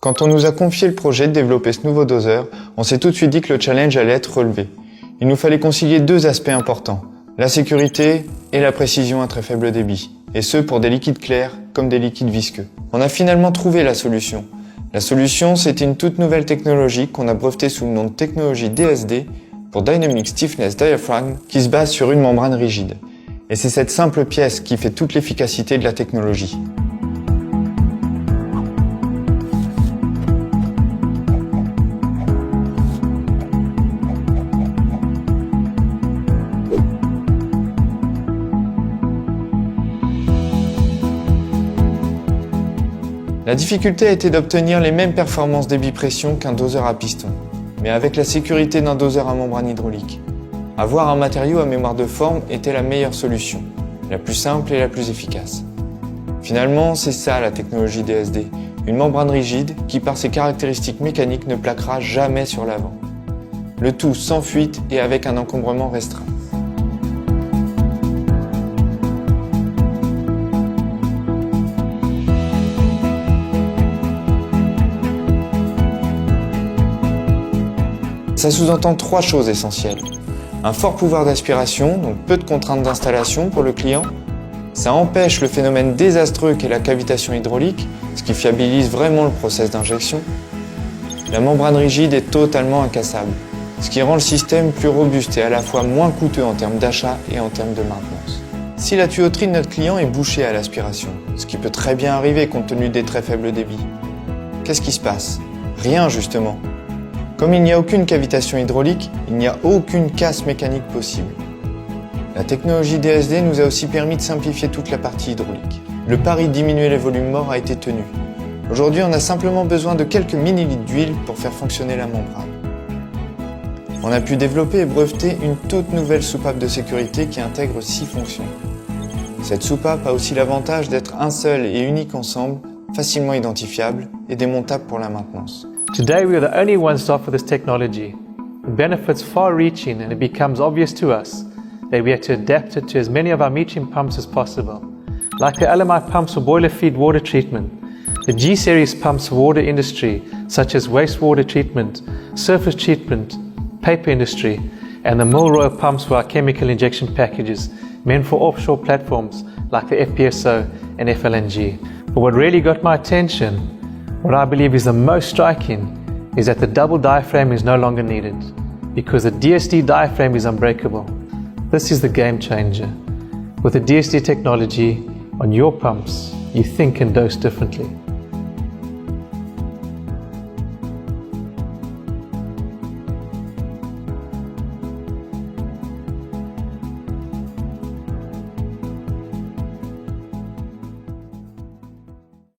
Quand on nous a confié le projet de développer ce nouveau doseur, on s'est tout de suite dit que le challenge allait être relevé. Il nous fallait concilier deux aspects importants, la sécurité et la précision à très faible débit, et ce pour des liquides clairs comme des liquides visqueux. On a finalement trouvé la solution. La solution, c'était une toute nouvelle technologie qu'on a brevetée sous le nom de technologie DSD pour Dynamic Stiffness Diaphragm qui se base sur une membrane rigide. Et c'est cette simple pièce qui fait toute l'efficacité de la technologie. La difficulté a été d'obtenir les mêmes performances débit-pression qu'un doseur à piston, mais avec la sécurité d'un doseur à membrane hydraulique. Avoir un matériau à mémoire de forme était la meilleure solution, la plus simple et la plus efficace. Finalement, c'est ça la technologie DSD, une membrane rigide qui par ses caractéristiques mécaniques ne plaquera jamais sur l'avant. Le tout sans fuite et avec un encombrement restreint. Ça sous-entend trois choses essentielles. Un fort pouvoir d'aspiration, donc peu de contraintes d'installation pour le client. Ça empêche le phénomène désastreux qu'est la cavitation hydraulique, ce qui fiabilise vraiment le process d'injection. La membrane rigide est totalement incassable, ce qui rend le système plus robuste et à la fois moins coûteux en termes d'achat et en termes de maintenance. Si la tuyauterie de notre client est bouchée à l'aspiration, ce qui peut très bien arriver compte tenu des très faibles débits, qu'est-ce qui se passe? Rien justement. Comme il n'y a aucune cavitation hydraulique, il n'y a aucune casse mécanique possible. La technologie DSD nous a aussi permis de simplifier toute la partie hydraulique. Le pari de diminuer les volumes morts a été tenu. Aujourd'hui, on a simplement besoin de quelques millilitres d'huile pour faire fonctionner la membrane. On a pu développer et breveter une toute nouvelle soupape de sécurité qui intègre 6 fonctions. Cette soupape a aussi l'avantage d'être un seul et unique ensemble, facilement identifiable et démontable pour la maintenance. Today we are the only one stop for this technology. The benefits far-reaching, and it becomes obvious to us that we have to adapt it to as many of our metering pumps as possible. Like the LMI pumps for boiler feed water treatment, the G-series pumps for water industry such as wastewater treatment, surface treatment, paper industry, and the Milroy pumps for our chemical injection packages meant for offshore platforms like the FPSO and FLNG. But what really got my attention, what I believe is the most striking, is that the double diaphragm is no longer needed because the DSD diaphragm is unbreakable. This is the game changer. With the DSD technology on your pumps, you think and dose differently.